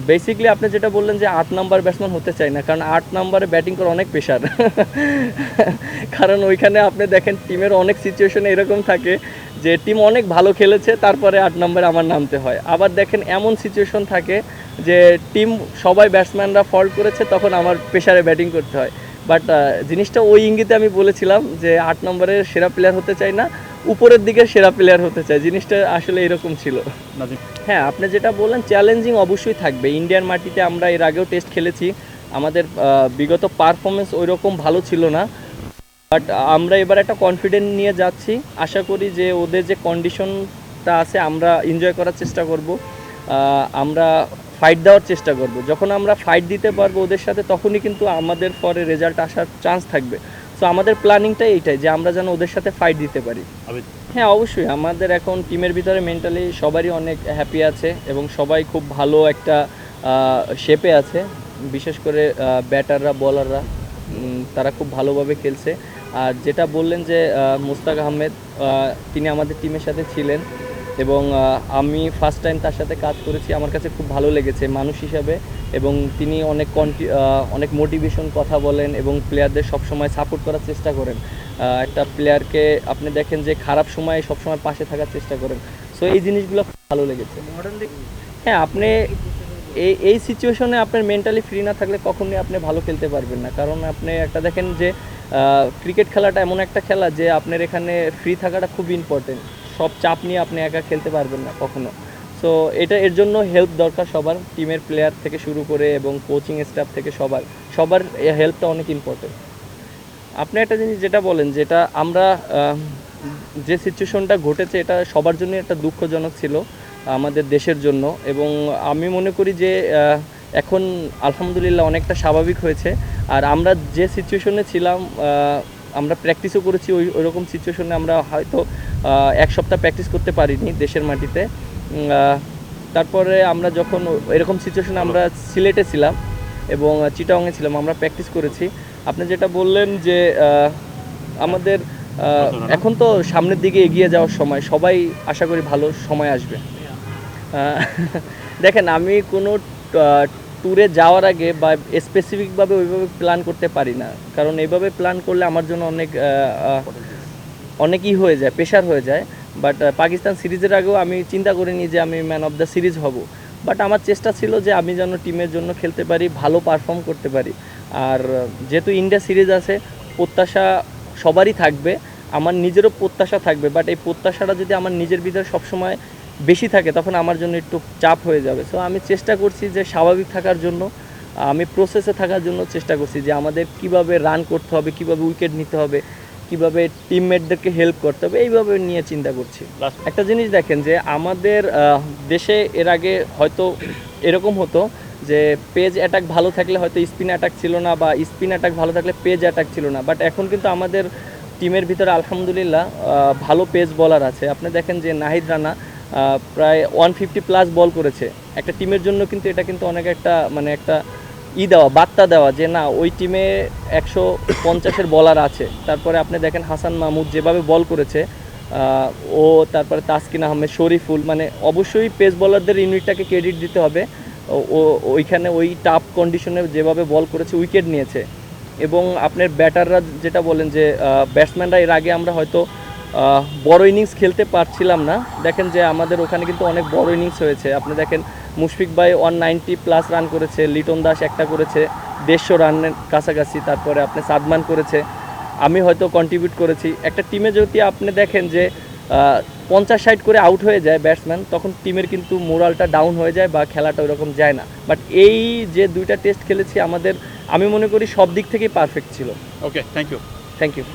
Basically আপনি যেটা বললেন যে ৮ নাম্বার ব্যাটসম্যান হতে চাই না, কারণ ৮ নাম্বারে ব্যাটিং করা অনেক প্রেশার। কারণ ওইখানে আপনি দেখেন টিমের অনেক সিচুয়েশনে এরকম থাকে যে টিম অনেক ভালো খেলেছে, তারপরে ৮ নাম্বারে আমার নামতে হয়। আবার দেখেন এমন সিচুয়েশন থাকে যে টিম সবাই ব্যাটসম্যানরা ফল্ট করেছে, তখন আমার প্রেশারে ব্যাটিং করতে হয়। বাট জিনিসটা ওই ইঙ্গিতে আমি বলেছিলাম যে ৮ নম্বরের সেরা প্লেয়ার হতে চাই না, উপরের দিকের সেরা প্লেয়ার হতে চাই। জিনিসটা আসলে এরকম ছিল। নাজিম, হ্যাঁ, আপনি যেটা বললেন চ্যালেঞ্জিং অবশ্যই থাকবে। ইন্ডিয়ান মাটিতে আমরা এর আগেও টেস্ট খেলেছি, আমাদের বিগত পারফরমেন্স ওই রকম ভালো ছিল না। বাট আমরা এবার একটা কনফিডেন্ট নিয়ে যাচ্ছি। আশা করি যে ওদের যে কন্ডিশনটা আছে আমরা এনজয় করার চেষ্টা করব, আমরা ফাইট দেওয়ার চেষ্টা করব। যখন আমরা ফাইট দিতে পারবো ওদের সাথে, তখনই কিন্তু আমাদের পরে রেজাল্ট আসার চান্স থাকবে। সো আমাদের প্ল্যানিংটাই এইটাই যে আমরা যেন ওদের সাথে ফাইট দিতে পারি। আবিদ, হ্যাঁ, অবশ্যই আমাদের এখন টিমের ভিতরে মেন্টালি সবারই অনেক হ্যাপি আছে এবং সবাই খুব ভালো একটা শেপে আছে। বিশেষ করে ব্যাটাররা, বলাররা তারা খুব ভালোভাবে খেলছে। আর যেটা বললেন যে মুস্তাক আহমেদ, তিনি আমাদের টিমের সাথে ছিলেন এবং আমি ফার্স্ট টাইম তার সাথে কাজ করেছি। আমার কাছে খুব ভালো লেগেছে মানুষ হিসাবে, এবং তিনি অনেক মোটিভেশন কথা বলেন এবং প্লেয়ারদের সবসময় সাপোর্ট করার চেষ্টা করেন। একটা প্লেয়ারকে আপনি দেখেন যে খারাপ সময়ে সবসময় পাশে থাকার চেষ্টা করেন। সো এই জিনিসগুলো খুব ভালো লেগেছে। হ্যাঁ, আপনি এই সিচুয়েশনে আপনার মেন্টালি ফ্রি না থাকলে কখনোই আপনি ভালো খেলতে পারবেন না। কারণ আপনি একটা দেখেন যে ক্রিকেট খেলাটা এমন একটা খেলা যে আপনার এখানে ফ্রি থাকাটা খুব ইম্পর্টেন্ট। সব চাপ নিয়ে আপনি একা খেলতে পারবেন না কখনো। সো এর জন্য হেল্প দরকার সবার, টিমের প্লেয়ার থেকে শুরু করে এবং কোচিং স্টাফ থেকে সবার হেল্পটা অনেক ইম্পর্টেন্ট। আপনি একটা জিনিস যেটা বলেন, যেটা আমরা যে সিচুয়েশনটা ঘটেছে এটা সবার জন্য একটা দুঃখজনক ছিল আমাদের দেশের জন্য, এবং আমি মনে করি যে এখন আলহামদুলিল্লাহ অনেকটা স্বাভাবিক হয়েছে। আর আমরা যে সিচুয়েশনে ছিলাম, আমরা প্র্যাকটিসও করেছি ওই রকম সিচুয়েশনে। আমরা হয়তো এক সপ্তাহ প্র্যাকটিস করতে পারিনি দেশের মাটিতে। তারপরে আমরা যখন এরকম সিচুয়েশনে আমরা সিলেটে ছিলাম এবং চিটাগংয়ে ছিলাম, আমরা প্র্যাকটিস করেছি। আপনি যেটা বললেন যে আমাদের এখন তো সামনের দিকে এগিয়ে যাওয়ার সময়, সবাই আশা করি ভালো সময় আসবে। দেখেন, আমি কোনো ট্যুরে যাওয়ার আগে বা স্পেসিফিকভাবে ওইভাবে প্ল্যান করতে পারি না, কারণ এইভাবে প্ল্যান করলে আমার জন্য অনেকই হয়ে যায়, প্রেশার হয়ে যায়। বাট পাকিস্তান সিরিজের আগেও আমি চিন্তা করিনি যে আমি ম্যান অফ দ্য সিরিজ হব। বাট আমার চেষ্টা ছিল যে আমি যেন টিমের জন্য খেলতে পারি, ভালো পারফর্ম করতে পারি। আর যেহেতু ইন্ডিয়া সিরিজ আছে, প্রত্যাশা সবারই থাকবে, আমার নিজেরও প্রত্যাশা থাকবে। বাট এই প্রত্যাশাটা যদি আমার নিজের ভিতরে সবসময় বেশি থাকে, তখন আমার জন্য একটু চাপ হয়ে যাবে। সো আমি চেষ্টা করছি যে স্বাভাবিক থাকার জন্য, আমি প্রসেসে থাকার জন্য চেষ্টা করছি যে আমাদের কিভাবে রান করতে হবে, কিভাবে উইকেট নিতে হবে, কিভাবে টিমমেটদেরকে হেল্প করতে হবে, এইভাবে নিয়ে চিন্তা করছি। একটা জিনিস দেখেন যে আমাদের দেশে এর আগে হয়তো এরকম হতো যে পেজ অ্যাটাক ভালো থাকলে হয়তো স্পিন অ্যাটাক ছিল না, বা স্পিন অ্যাটাক ভালো থাকলে পেজ অ্যাটাক ছিল না। বাট এখন কিন্তু আমাদের টিমের ভিতরে আলহামদুলিল্লাহ ভালো পেস বলার আছে। আপনি দেখেন যে নাহিদ রানা প্রায় 150+ বল করেছে। একটা টিমের জন্য কিন্তু এটা কিন্তু অনেক একটা মানে একটা বার্তা দেওয়া যে না, ওই টিমে 150-এর বলার আছে। তারপরে আপনি দেখেন হাসান মাহমুদ যেভাবে বল করেছে, ও তারপরে তাসকিন আহমেদ, শরীফুল, মানে অবশ্যই পেস বলারদের ইউনিটটাকে ক্রেডিট দিতে হবে। ও ওইখানে ওই টাফ কন্ডিশনে যেভাবে বল করেছে, উইকেট নিয়েছে। এবং আপনার ব্যাটাররা যেটা বলেন যে ব্যাটসম্যানরা, এর আগে আমরা হয়তো বড় ইনিংস খেলতে পারছিলাম না। দেখেন যে আমাদের ওখানে কিন্তু অনেক বড় ইনিংস হয়েছে। আপনি দেখেন মুশফিক ভাই 190+ রান করেছে, লিটন দাস একটা করেছে 150 রানের কাছাকাছি, তারপরে আপনি সাদমান করেছে, আমি হয়তো কন্ট্রিবিউট করেছি। একটা টিমে যদি আপনি দেখেন যে 50-60 করে আউট হয়ে যায় ব্যাটসম্যান, তখন টিমের কিন্তু মোরালটা ডাউন হয়ে যায় বা খেলাটা ওইরকম যায় না। বাট এই যে 2টা টেস্ট খেলেছি, আমি মনে করি সব দিক থেকেই পারফেক্ট ছিল। Okay, thank you. Thank you.